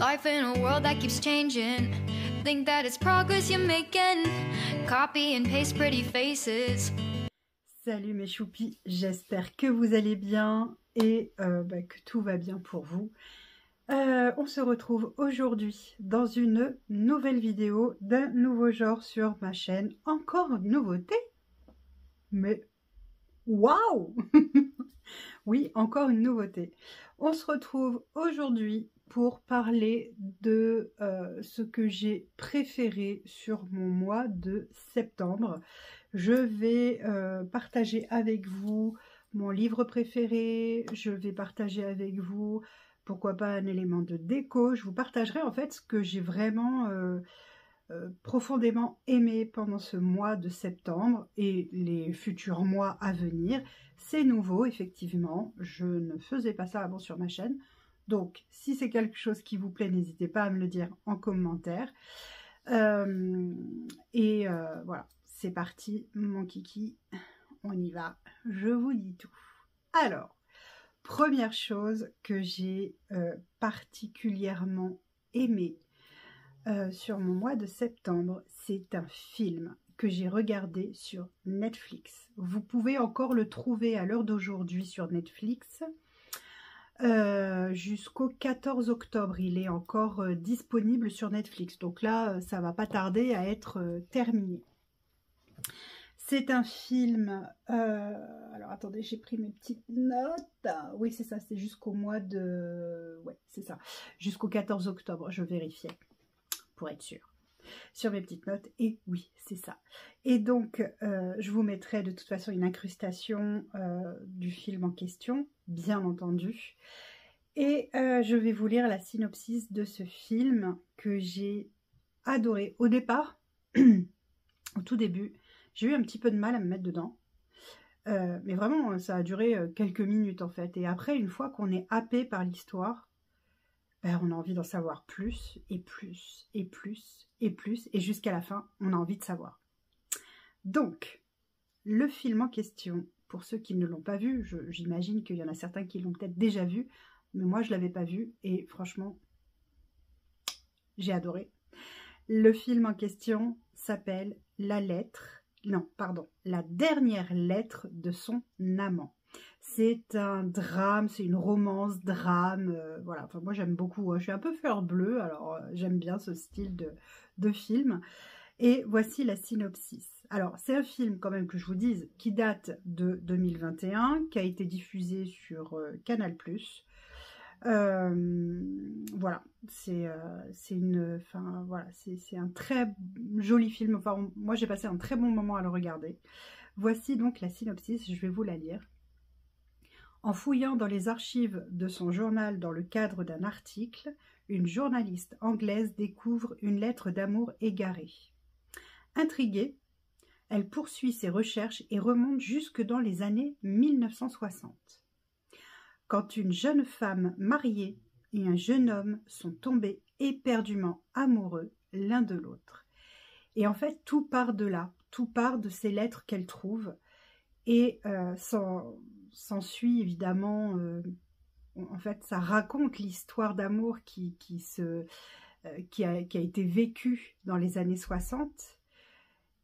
Life in a world that keeps changing. Think that it's progress you're making. Copy and paste pretty faces. Salut mes choupis, j'espère que vous allez bien et que tout va bien pour vous. On se retrouve aujourd'hui dans une nouvelle vidéo d'un nouveau genre sur ma chaîne. Encore une nouveauté, mais waouh! Oui, encore une nouveauté. On se retrouve aujourd'hui pour parler de ce que j'ai préféré sur mon mois de septembre. Je vais partager avec vous mon livre préféré, je vais partager avec vous, pourquoi pas, un élément de déco. Je vous partagerai en fait ce que j'ai vraiment profondément aimé pendant ce mois de septembre et les futurs mois à venir. C'est nouveau, effectivement, je ne faisais pas ça avant sur ma chaîne. Donc, si c'est quelque chose qui vous plaît, n'hésitez pas à me le dire en commentaire. Voilà, c'est parti, mon kiki, on y va, je vous dis tout. Alors, première chose que j'ai particulièrement aimé sur mon mois de septembre, c'est un film que j'ai regardé sur Netflix. Vous pouvez encore le trouver à l'heure d'aujourd'hui sur Netflix. Jusqu'au 14 octobre, il est encore disponible sur Netflix. Donc là, ça va pas tarder à être terminé. C'est un film... alors attendez, j'ai pris mes petites notes. Oui, c'est ça, c'est jusqu'au mois de... Ouais, c'est ça. Jusqu'au 14 octobre, je vérifiais pour être sûre. Sur mes petites notes, et oui, c'est ça. Et donc, je vous mettrai de toute façon une incrustation du film en question, bien entendu. Et je vais vous lire la synopsis de ce film que j'ai adoré. Au départ, au tout début, j'ai eu un petit peu de mal à me mettre dedans. Mais vraiment, ça a duré quelques minutes en fait. Et après, une fois qu'on est happé par l'histoire, on a envie d'en savoir plus, et plus, et plus, et plus. Et jusqu'à la fin, on a envie de savoir. Donc, le film en question, pour ceux qui ne l'ont pas vu, j'imagine qu'il y en a certains qui l'ont peut-être déjà vu, mais moi je ne l'avais pas vu, et franchement, j'ai adoré. Le film en question s'appelle La dernière lettre de son amant. C'est un drame, c'est une romance drame, voilà, enfin moi j'aime beaucoup, je suis un peu fleur bleue, alors j'aime bien ce style de film. Et voici la synopsis. Alors c'est un film quand même que je vous dise, qui date de 2021, qui a été diffusé sur Canal+. Voilà, c'est un très joli film. Enfin, moi j'ai passé un très bon moment à le regarder. Voici donc la synopsis, je vais vous la lire. En fouillant dans les archives de son journal dans le cadre d'un article, une journaliste anglaise découvre une lettre d'amour égarée. Intriguée, elle poursuit ses recherches et remonte jusque dans les années 1960. Quand une jeune femme mariée et un jeune homme sont tombés éperdument amoureux l'un de l'autre. Et en fait, tout part de là, tout part de ces lettres qu'elle trouve. Et s'ensuit évidemment, en fait, ça raconte l'histoire d'amour qui a été vécue dans les années 60.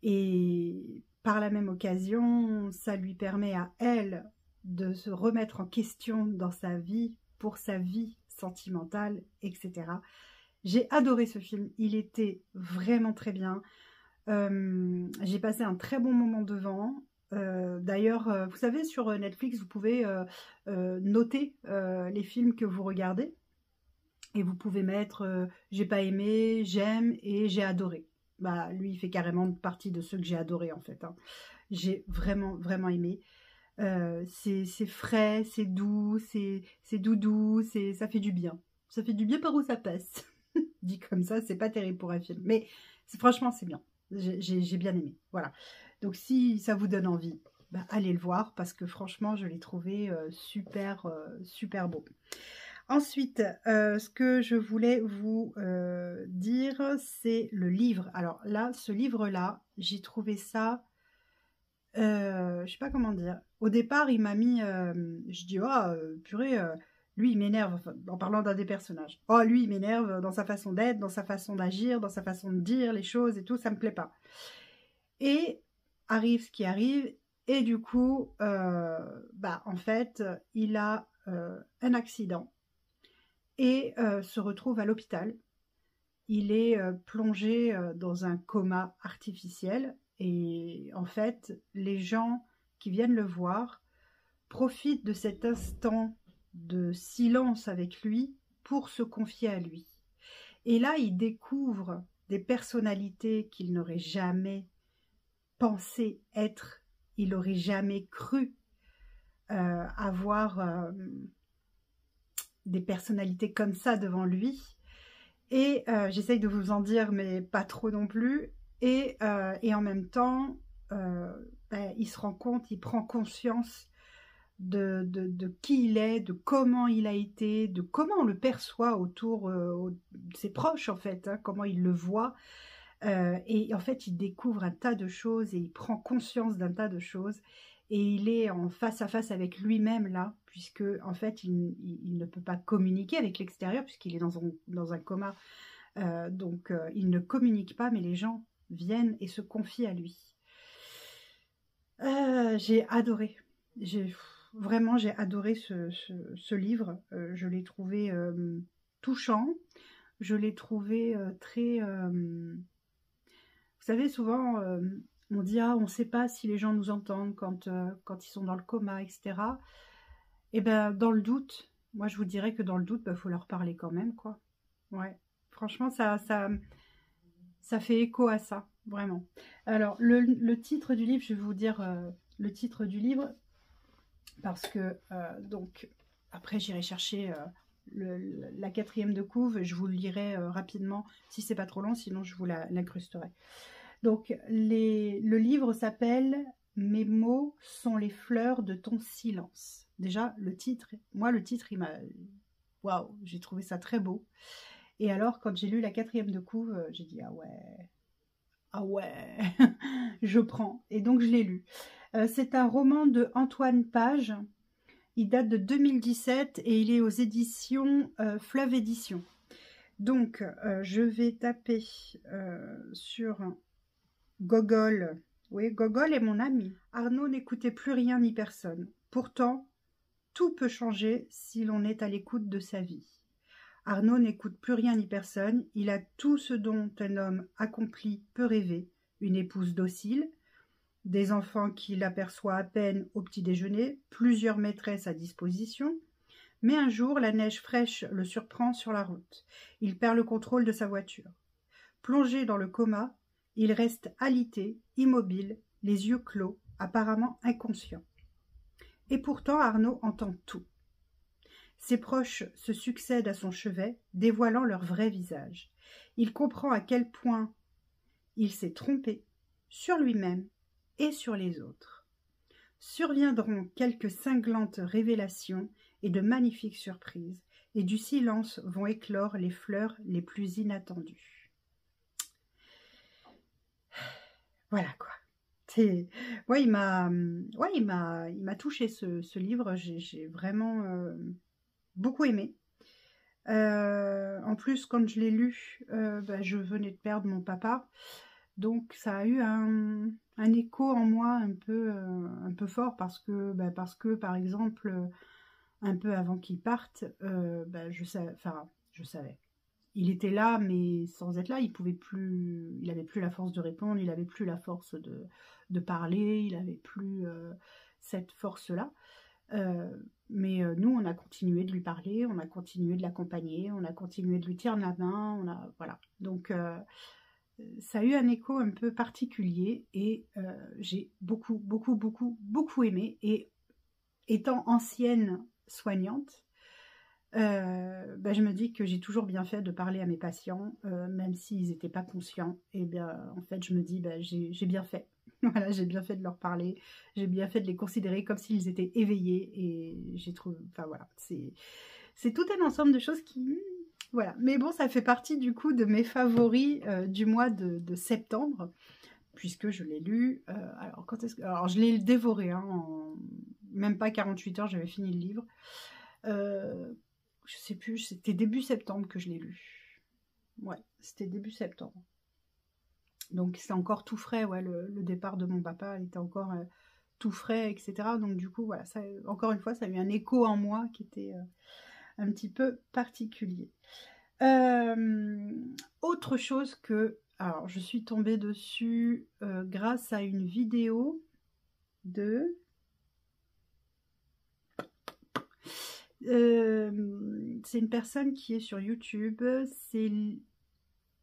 Et par la même occasion, ça lui permet à elle de se remettre en question dans sa vie, pour sa vie sentimentale, etc. J'ai adoré ce film, il était vraiment très bien. J'ai passé un très bon moment devant. D'ailleurs, vous savez, sur Netflix, vous pouvez noter les films que vous regardez. Et vous pouvez mettre j'ai pas aimé, j'aime et j'ai adoré. Bah, lui, il fait carrément partie de ceux que j'ai adoré en fait. Hein. J'ai vraiment, vraiment aimé. C'est frais, c'est doux, c'est doudou, ça fait du bien. Ça fait du bien par où ça passe. Dit comme ça, c'est pas terrible pour un film. Mais franchement, c'est bien. J'ai bien aimé. Voilà. Donc, si ça vous donne envie, allez le voir parce que franchement, je l'ai trouvé super, super beau. Ensuite, ce que je voulais vous dire, c'est le livre. Alors là, ce livre-là, j'ai trouvé ça... je sais pas comment dire. Au départ, il m'a mis... je dis, oh, purée, lui, il m'énerve, enfin, en parlant d'un des personnages. Oh, lui, il m'énerve dans sa façon d'être, dans sa façon d'agir, dans sa façon de dire les choses et tout, ça me plaît pas. Et arrive ce qui arrive, et du coup, en fait, il a un accident et se retrouve à l'hôpital. Il est plongé dans un coma artificiel, et en fait, les gens qui viennent le voir profitent de cet instant de silence avec lui pour se confier à lui. Et là, il découvre des personnalités qu'il n'aurait jamais pensé être, il n'aurait jamais cru avoir des personnalités comme ça devant lui. Et j'essaye de vous en dire, mais pas trop non plus. Et en même temps, il se rend compte, il prend conscience de qui il est, de comment il a été, de comment on le perçoit autour de ses proches, en fait, hein, comment il le voit. Et en fait, il découvre un tas de choses et il prend conscience d'un tas de choses. Et il est en face à face avec lui-même là, puisque en fait, il ne peut pas communiquer avec l'extérieur, puisqu'il est dans un coma. Donc, il ne communique pas, mais les gens viennent et se confient à lui. J'ai adoré. Vraiment, j'ai adoré ce livre. Je l'ai trouvé touchant. Je l'ai trouvé très... Vous savez, souvent, on dit « Ah, on ne sait pas si les gens nous entendent quand ils sont dans le coma, etc. » Et bien, dans le doute, moi, je vous dirais que dans le doute, faut leur parler quand même, quoi. Ouais, franchement, ça fait écho à ça, vraiment. Alors, le titre du livre, je vais vous dire le titre du livre, parce que, donc, après, j'irai chercher la 4e de couve, je vous le lirai rapidement, si c'est pas trop long, sinon je vous l'incrusterai. Donc, le livre s'appelle « Mes mots sont les fleurs de ton silence ». Déjà, le titre, il m'a... Waouh, j'ai trouvé ça très beau. Et alors, quand j'ai lu la 4e de couve, j'ai dit « Ah ouais, je prends ». Et donc, je l'ai lu. C'est un roman de Antoine Page. Il date de 2017 et il est aux éditions Fleuve Éditions. Donc, je vais taper sur Gogol. Oui, Gogol est mon ami. Arnaud n'écoutait plus rien ni personne. Pourtant, tout peut changer si l'on est à l'écoute de sa vie. Arnaud n'écoute plus rien ni personne. Il a tout ce dont un homme accompli peut rêver. Une épouse docile, des enfants qu'il aperçoit à peine au petit déjeuner, plusieurs maîtresses à disposition. Mais un jour, la neige fraîche le surprend sur la route. Il perd le contrôle de sa voiture. Plongé dans le coma, il reste alité, immobile, les yeux clos, apparemment inconscient. Et pourtant, Arnaud entend tout. Ses proches se succèdent à son chevet, dévoilant leur vrai visage. Il comprend à quel point il s'est trompé sur lui-même et sur les autres. Surviendront quelques cinglantes révélations et de magnifiques surprises, et du silence vont éclore les fleurs les plus inattendues. Voilà quoi. Ouais, il m'a touché ce livre. J'ai vraiment beaucoup aimé. En plus, quand je l'ai lu, je venais de perdre mon papa. Donc ça a eu un écho en moi un peu fort parce que par exemple, un peu avant qu'il parte, je savais. Il était là, mais sans être là, il n'avait plus la force de répondre, il n'avait plus la force de parler, il n'avait plus cette force-là. Mais nous, on a continué de lui parler, on a continué de l'accompagner, on a continué de lui tenir la main, voilà. Donc ça a eu un écho un peu particulier et j'ai beaucoup aimé. Et étant ancienne soignante, je me dis que j'ai toujours bien fait de parler à mes patients, même s'ils n'étaient pas conscients. Et bien, en fait, je me dis, j'ai bien fait. Voilà, j'ai bien fait de leur parler, j'ai bien fait de les considérer comme s'ils étaient éveillés. Et j'ai trouvé, voilà, c'est tout un ensemble de choses qui... Voilà, mais bon, ça fait partie du coup de mes favoris du mois de septembre, puisque je l'ai lu. Alors, je l'ai dévoré, hein, en même pas 48 heures, j'avais fini le livre. je sais plus, c'était début septembre que je l'ai lu. Ouais, c'était début septembre. Donc c'est encore tout frais, ouais, le départ de mon papa, il était encore tout frais, etc. Donc du coup, voilà, ça, encore une fois, ça a eu un écho en moi qui était un petit peu particulier. Autre chose que... Alors, je suis tombée dessus grâce à une vidéo de... c'est une personne qui est sur YouTube. C'est...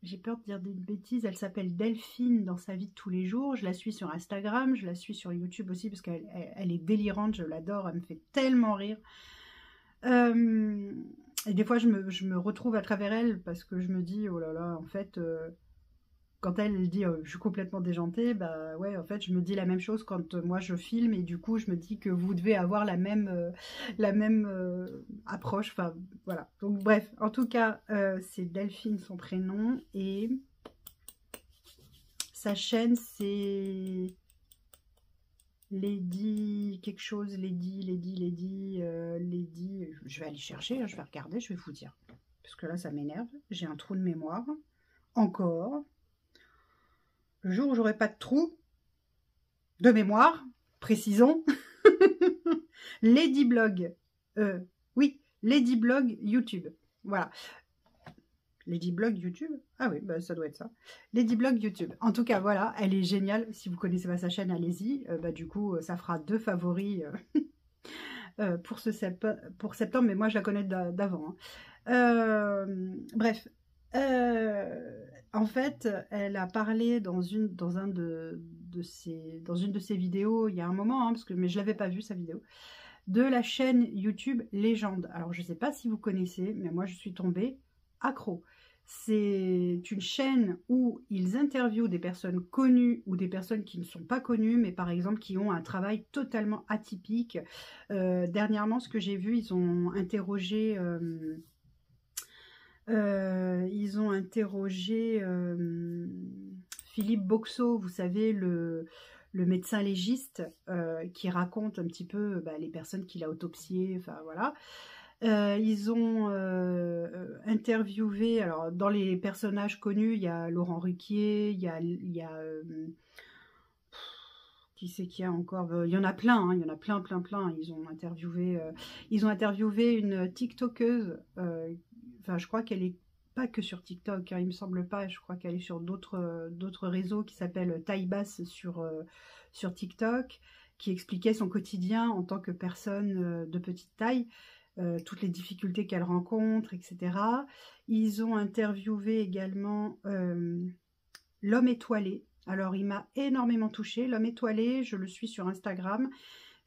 J'ai peur de dire des bêtises. Elle s'appelle Delphine dans sa vie de tous les jours. Je la suis sur Instagram. Je la suis sur YouTube aussi parce qu'elle est délirante. Je l'adore. Elle me fait tellement rire. Et des fois, je me retrouve à travers elle parce que je me dis, oh là là, en fait... quand elle dit je suis complètement déjantée, bah ouais, en fait, je me dis la même chose quand moi je filme et du coup, je me dis que vous devez avoir la même approche. Enfin, voilà. Donc, bref, en tout cas, c'est Delphine son prénom et sa chaîne, c'est Lady quelque chose, Lady. Je vais aller chercher, hein, je vais regarder, je vais vous dire. Parce que là, ça m'énerve. J'ai un trou de mémoire. Encore. Le jour où j'aurai pas de trou de mémoire, précisons, Ladyblog. Oui, Ladyblog YouTube. Voilà. Ladyblog YouTube. Ah oui, bah, ça doit être ça. Ladyblog YouTube. En tout cas, voilà, elle est géniale. Si vous connaissez pas sa chaîne, allez-y. Bah, du coup, ça fera 2 favoris pour septembre, mais moi, je la connais d'avant. Hein. Bref. En fait, elle a parlé dans une de ses vidéos il y a un moment, hein, mais je l'avais pas vu sa vidéo, de la chaîne YouTube Légende. Alors je sais pas si vous connaissez, mais moi je suis tombée accro. C'est une chaîne où ils interviewent des personnes connues ou des personnes qui ne sont pas connues, mais par exemple qui ont un travail totalement atypique. Dernièrement, ce que j'ai vu, ils ont interrogé Philippe Boxeau, vous savez, le médecin légiste qui raconte un petit peu les personnes qu'il a autopsiées, enfin voilà. Ils ont interviewé, alors dans les personnages connus, il y a Laurent Ruquier, il y a qui c'est qu'il y a encore, il y en a plein, hein, il y en a plein. Ils ont interviewé une TikTokeuse, enfin je crois qu'elle est pas que sur TikTok, hein, il me semble pas, je crois qu'elle est sur d'autres réseaux qui s'appellent Taïbass sur TikTok, qui expliquait son quotidien en tant que personne de petite taille, toutes les difficultés qu'elle rencontre, etc. Ils ont interviewé également l'homme étoilé. Alors, il m'a énormément touchée. L'homme étoilé, je le suis sur Instagram.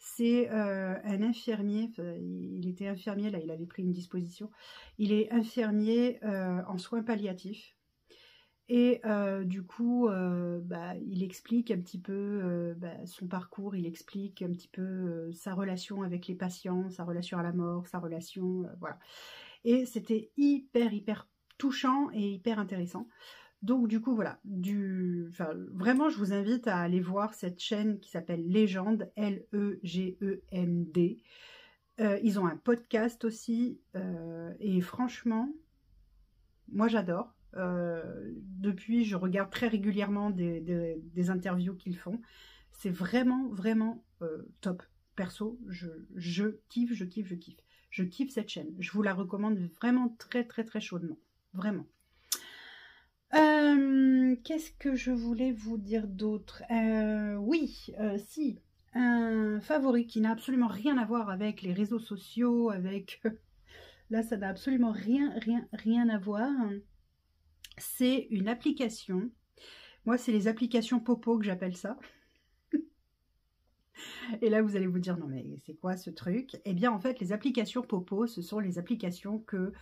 C'est un infirmier. Il était infirmier, là, il avait pris une disposition. Il est infirmier en soins palliatifs. Et du coup, il explique un petit peu son parcours. Il explique un petit peu sa relation avec les patients, sa relation à la mort, sa relation... voilà. Et c'était hyper touchant et hyper intéressant. Donc du coup voilà, vraiment je vous invite à aller voir cette chaîne qui s'appelle Légende, Legend. Ils ont un podcast aussi et franchement, moi j'adore. Depuis, je regarde très régulièrement des interviews qu'ils font. C'est vraiment top. Perso, je kiffe. Je kiffe cette chaîne. Je vous la recommande vraiment très chaudement. Vraiment. Qu'est-ce que je voulais vous dire d'autre? Si, un favori qui n'a absolument rien à voir avec les réseaux sociaux, avec... Là, ça n'a absolument rien à voir. C'est une application. Moi, c'est les applications popo que j'appelle ça. Et là, vous allez vous dire, non mais c'est quoi ce truc? Eh bien, en fait, les applications popo, ce sont les applications que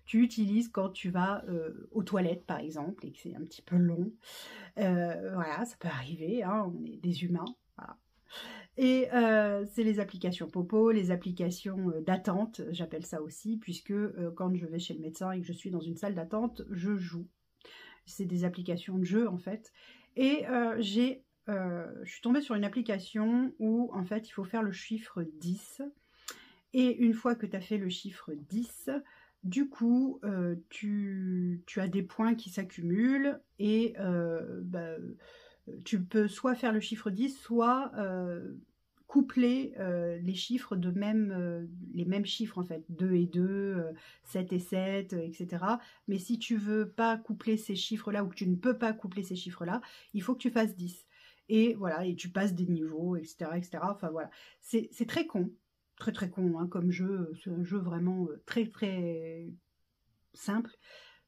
tu utilises quand tu vas aux toilettes, par exemple, et que c'est un petit peu long. Voilà, ça peut arriver, hein, on est des humains. Voilà. Et c'est les applications popo, les applications d'attente, j'appelle ça aussi, puisque quand je vais chez le médecin et que je suis dans une salle d'attente, je joue. C'est des applications de jeu, en fait. Et je suis tombée sur une application où, en fait, il faut faire le chiffre 10. Et une fois que tu as fait le chiffre 10, du coup, tu as des points qui s'accumulent et tu peux soit faire le chiffre 10, soit coupler les chiffres les mêmes chiffres en fait, 2 et 2, 7 et 7, etc. Mais si tu veux pas coupler ces chiffres-là ou que tu ne peux pas coupler ces chiffres-là, il faut que tu fasses 10. Et voilà, et tu passes des niveaux, etc. etc. Enfin voilà, c'est très con. Très con hein, comme jeu, c'est un jeu vraiment très simple,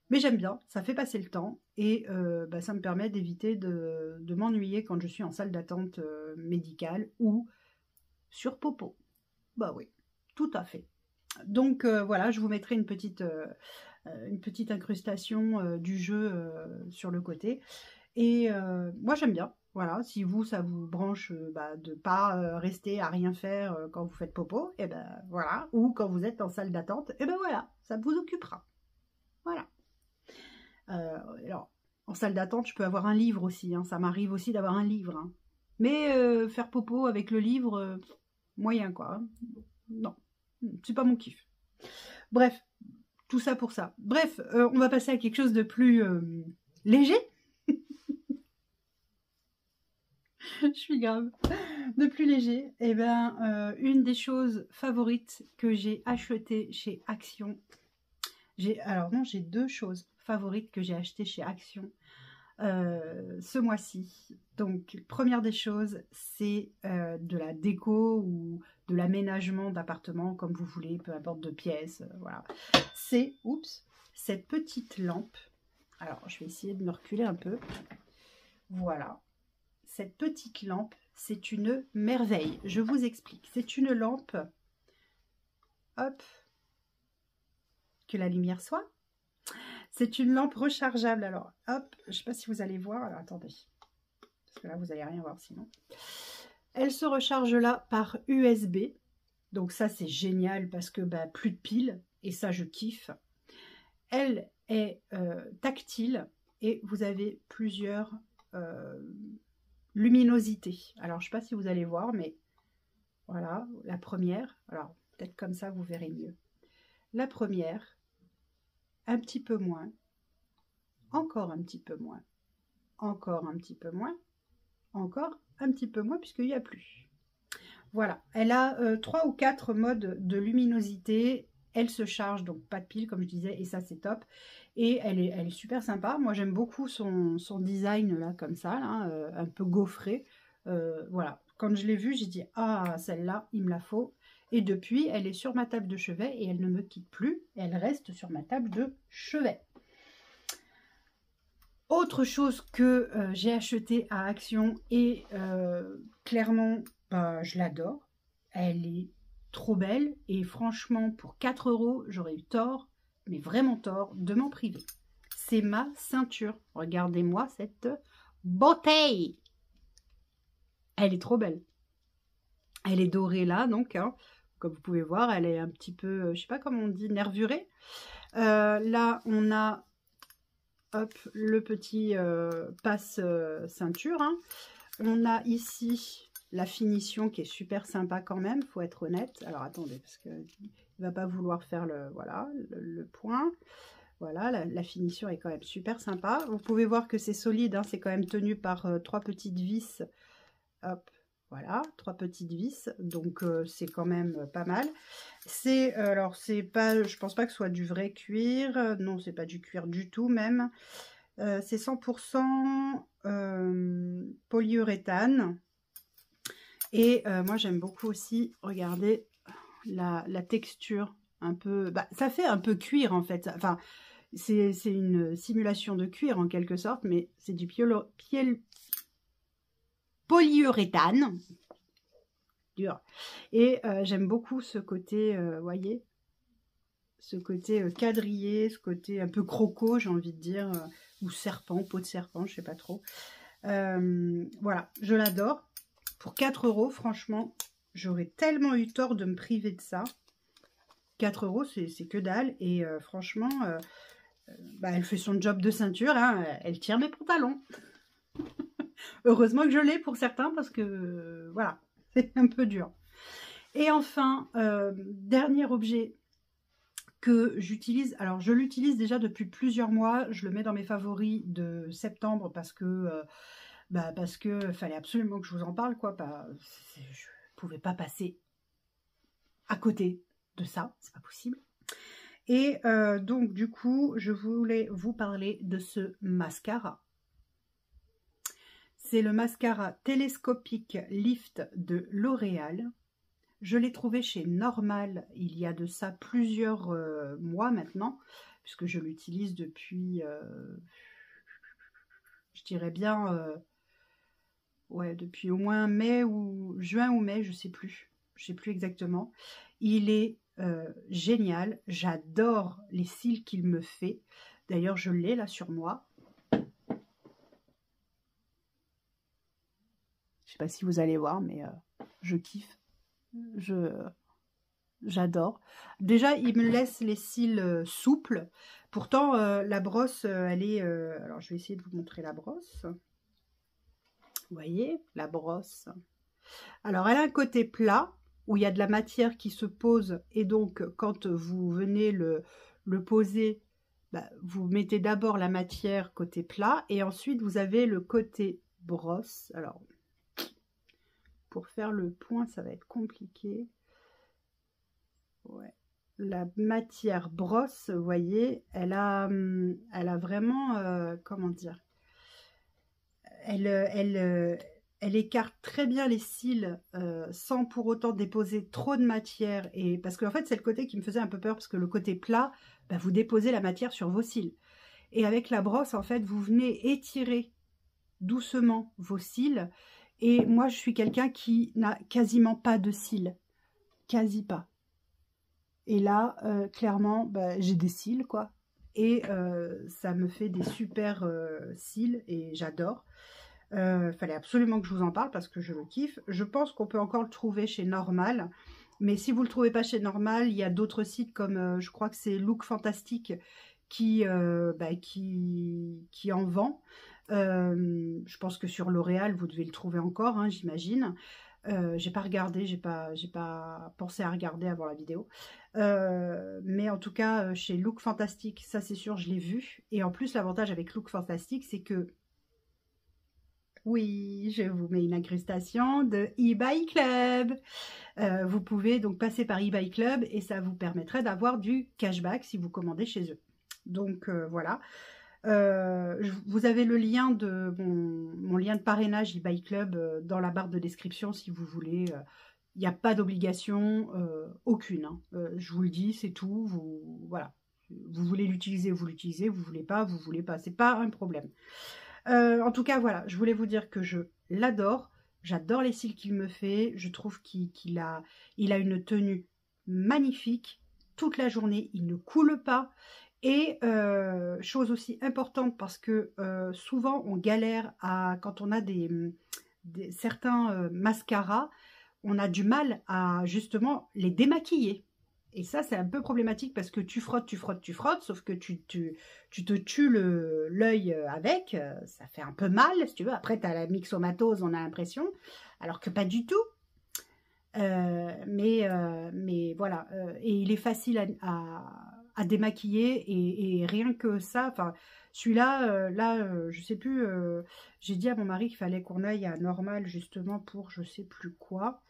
mais j'aime bien, ça fait passer le temps et ça me permet d'éviter de m'ennuyer quand je suis en salle d'attente médicale ou sur Popo. Bah oui, tout à fait. Donc voilà, je vous mettrai une petite incrustation du jeu sur le côté. Et moi j'aime bien. Voilà, si vous, ça vous branche de ne pas rester à rien faire quand vous faites popo, et ben voilà, ou quand vous êtes en salle d'attente, et ben voilà, ça vous occupera. Voilà. Alors, en salle d'attente, je peux avoir un livre aussi, hein, ça m'arrive aussi d'avoir un livre. Hein. Mais faire popo avec le livre, moyen quoi. Hein. Non, c'est pas mon kiff. Bref, tout ça pour ça. Bref, on va passer à quelque chose de plus léger. Je suis grave. De plus léger, et une des choses favorites que j'ai achetées chez Action. Alors non, j'ai deux choses favorites que j'ai achetées chez Action ce mois-ci. Donc, première des choses, c'est de la déco ou de l'aménagement d'appartement, comme vous voulez, peu importe de pièces. Voilà. C'est, cette petite lampe. Alors, je vais essayer de me reculer un peu. Voilà. Cette petite lampe, c'est une merveille. Je vous explique. C'est une lampe, hop, que la lumière soit. C'est une lampe rechargeable. Alors, hop, je ne sais pas si vous allez voir. Alors, attendez. Parce que là, vous n'allez rien voir sinon. Elle se recharge là par USB. Donc ça, c'est génial parce que plus de piles. Et ça, je kiffe. Elle est tactile. Et vous avez plusieurs luminosités. Alors, je ne sais pas si vous allez voir, mais voilà, la première. Alors, peut-être comme ça, vous verrez mieux. La première, un petit peu moins, encore un petit peu moins, encore un petit peu moins, encore un petit peu moins, puisqu'il n'y a plus. Voilà, elle a 3 ou 4 modes de luminosité. Elle se charge, donc pas de pile, comme je disais, et ça, c'est top. Et elle est super sympa. Moi, j'aime beaucoup son design, là, comme ça, là, un peu gaufré. Voilà, quand je l'ai vue, j'ai dit, ah, celle-là, il me la faut. Et depuis, elle est sur ma table de chevet et elle ne me quitte plus. Elle reste sur ma table de chevet. Autre chose que j'ai acheté à Action et clairement, je l'adore. Elle est trop belle et franchement, pour 4 €, j'aurais eu tort, mais vraiment tort, de m'en priver. C'est ma ceinture. Regardez-moi cette beauté. Elle est trop belle. Elle est dorée là, donc, hein, comme vous pouvez voir, elle est un petit peu, je sais pas comment on dit, nervurée. Là, on a hop, le petit passe ceinture. Hein. On a ici la finition qui est super sympa quand même, faut être honnête. Alors attendez, parce que il va pas vouloir faire le point. Voilà, la finition est quand même super sympa. Vous pouvez voir que c'est solide, hein, c'est quand même tenu par 3 petites vis. Hop, voilà, 3 petites vis, donc c'est quand même pas mal. C'est alors c'est pas, je pense pas que ce soit du vrai cuir, non, c'est pas du cuir du tout même. C'est 100% polyuréthane. Et moi j'aime beaucoup aussi, regardez la texture un peu, ça fait un peu cuir en fait. Enfin, c'est une simulation de cuir en quelque sorte, mais c'est du polyuréthane. Dur. Et j'aime beaucoup ce côté, voyez, ce côté quadrillé, ce côté un peu croco, j'ai envie de dire, ou serpent, peau de serpent, je sais pas trop. Voilà, je l'adore. Pour 4 €, franchement, j'aurais tellement eu tort de me priver de ça. 4 €, c'est que dalle. Et franchement, elle fait son job de ceinture, hein, elle tire mes pantalons. Heureusement que je l'ai pour certains, parce que, voilà, c'est un peu dur. Et enfin, dernier objet que j'utilise. Alors, je l'utilise déjà depuis plusieurs mois. Je le mets dans mes favoris de septembre parce que fallait absolument que je vous en parle, quoi. Je ne pouvais pas passer à côté de ça, c'est pas possible. Et donc, du coup, je voulais vous parler de ce mascara. C'est le mascara télescopique Lift de L'Oréal. Je l'ai trouvé chez Normal il y a de ça plusieurs mois maintenant, puisque je l'utilise depuis, je dirais bien, ouais, depuis au moins juin ou mai, je sais plus exactement. Il est génial, j'adore les cils qu'il me fait. D'ailleurs, je l'ai là sur moi. Je sais pas si vous allez voir, mais je kiffe. J'adore. Déjà, il me laisse les cils souples. Pourtant, la brosse, elle est... alors, je vais essayer de vous montrer la brosse. Vous voyez, la brosse. Alors, elle a un côté plat, où il y a de la matière qui se pose. Et donc, quand vous venez le poser, bah, vous mettez d'abord la matière côté plat. Et ensuite, vous avez le côté brosse. Alors, pour faire le point, ça va être compliqué. Ouais. La matière brosse, vous voyez, elle a vraiment, comment dire, elle écarte très bien les cils sans pour autant déposer trop de matière. Et parce qu'en fait, c'est le côté qui me faisait un peu peur, parce que le côté plat, bah, vous déposez la matière sur vos cils. Et avec la brosse, en fait, vous venez étirer doucement vos cils. Et moi, je suis quelqu'un qui n'a quasiment pas de cils. Quasi pas. Et là, clairement, bah, j'ai des cils, quoi. Et ça me fait des super cils et j'adore. Fallait absolument que je vous en parle parce que je le kiffe. Je pense qu'on peut encore le trouver chez Normal. Mais si vous ne le trouvez pas chez Normal, il y a d'autres sites comme, je crois que c'est Look Fantastic qui en vend. Je pense que sur L'Oréal, vous devez le trouver encore, hein, j'imagine. J'ai pas regardé, j'ai pas pensé à regarder avant la vidéo. Mais en tout cas, chez Look Fantastic, ça c'est sûr, je l'ai vu. Et en plus, l'avantage avec Look Fantastic, c'est que... Oui, je vous mets une incrustation de eBay Club. Vous pouvez donc passer par eBay Club et ça vous permettrait d'avoir du cashback si vous commandez chez eux. Donc voilà. Vous avez le lien de mon lien de parrainage eBay Club dans la barre de description si vous voulez. Il n'y a pas d'obligation, aucune. Hein. Je vous le dis, c'est tout. Voilà. Vous voulez l'utiliser, vous l'utilisez. Vous voulez pas, vous voulez pas. C'est pas un problème. En tout cas, voilà. Je voulais vous dire que je l'adore. J'adore les cils qu'il me fait. Je trouve qu'il a une tenue magnifique toute la journée. Il ne coule pas. Et chose aussi importante parce que souvent on galère quand on a certains mascaras, on a du mal à justement les démaquiller. Et ça c'est un peu problématique parce que tu frottes, sauf que tu te tues l'œil avec, ça fait un peu mal si tu veux. Après tu as la myxomatose, on a l'impression, alors que pas du tout. Mais voilà, et il est facile à démaquiller et rien que ça, enfin celui-là, je sais plus, j'ai dit à mon mari qu'il fallait qu'on aille à Normal justement pour je sais plus quoi.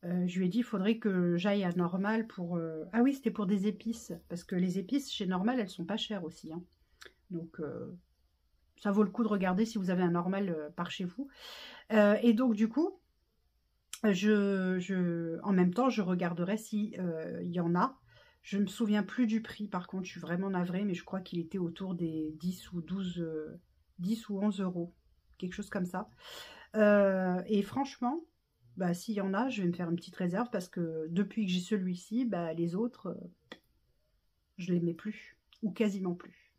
Je lui ai dit il faudrait que j'aille à Normal pour... Ah oui, c'était pour des épices, parce que les épices chez Normal, elles sont pas chères aussi. Hein. Donc ça vaut le coup de regarder si vous avez un Normal par chez vous. Et donc du coup, en même temps, je regarderai si il y en a. Je ne me souviens plus du prix, par contre, je suis vraiment navrée, mais je crois qu'il était autour des 10 ou 11 euros, quelque chose comme ça. Et franchement, bah, s'il y en a, je vais me faire une petite réserve, parce que depuis que j'ai celui-ci, bah, les autres, je les mets plus, ou quasiment plus.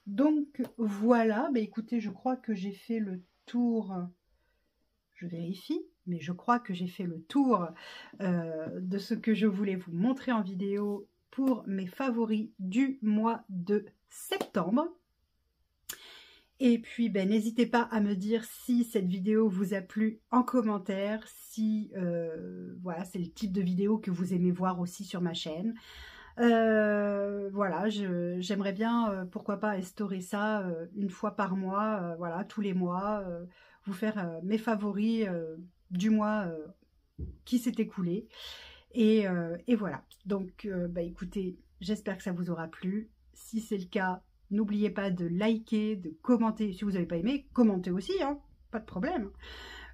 Donc, voilà, bah, écoutez, je crois que j'ai fait le tour, je vérifie, mais je crois que j'ai fait le tour de ce que je voulais vous montrer en vidéo pour mes favoris du mois de septembre. Et puis, ben, n'hésitez pas à me dire si cette vidéo vous a plu en commentaire, si voilà, c'est le type de vidéo que vous aimez voir aussi sur ma chaîne. Voilà, j'aimerais bien, pourquoi pas, instaurer ça une fois par mois, voilà, tous les mois, vous faire mes favoris du mois qui s'est écoulé. Et voilà. Donc, bah, écoutez, j'espère que ça vous aura plu. Si c'est le cas, n'oubliez pas de liker, de commenter. Si vous n'avez pas aimé, commentez aussi, hein, pas de problème.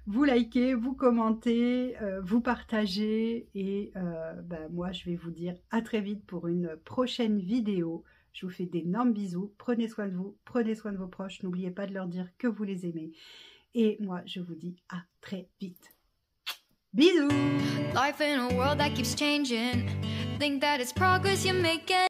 Vous likez, vous commentez, vous partagez. Et bah, moi, je vais vous dire à très vite pour une prochaine vidéo. Je vous fais d'énormes bisous. Prenez soin de vous, prenez soin de vos proches. N'oubliez pas de leur dire que vous les aimez. Et moi, je vous dis à très vite. Bisous! Life in a world that keeps changing. Think that it's progress you're making.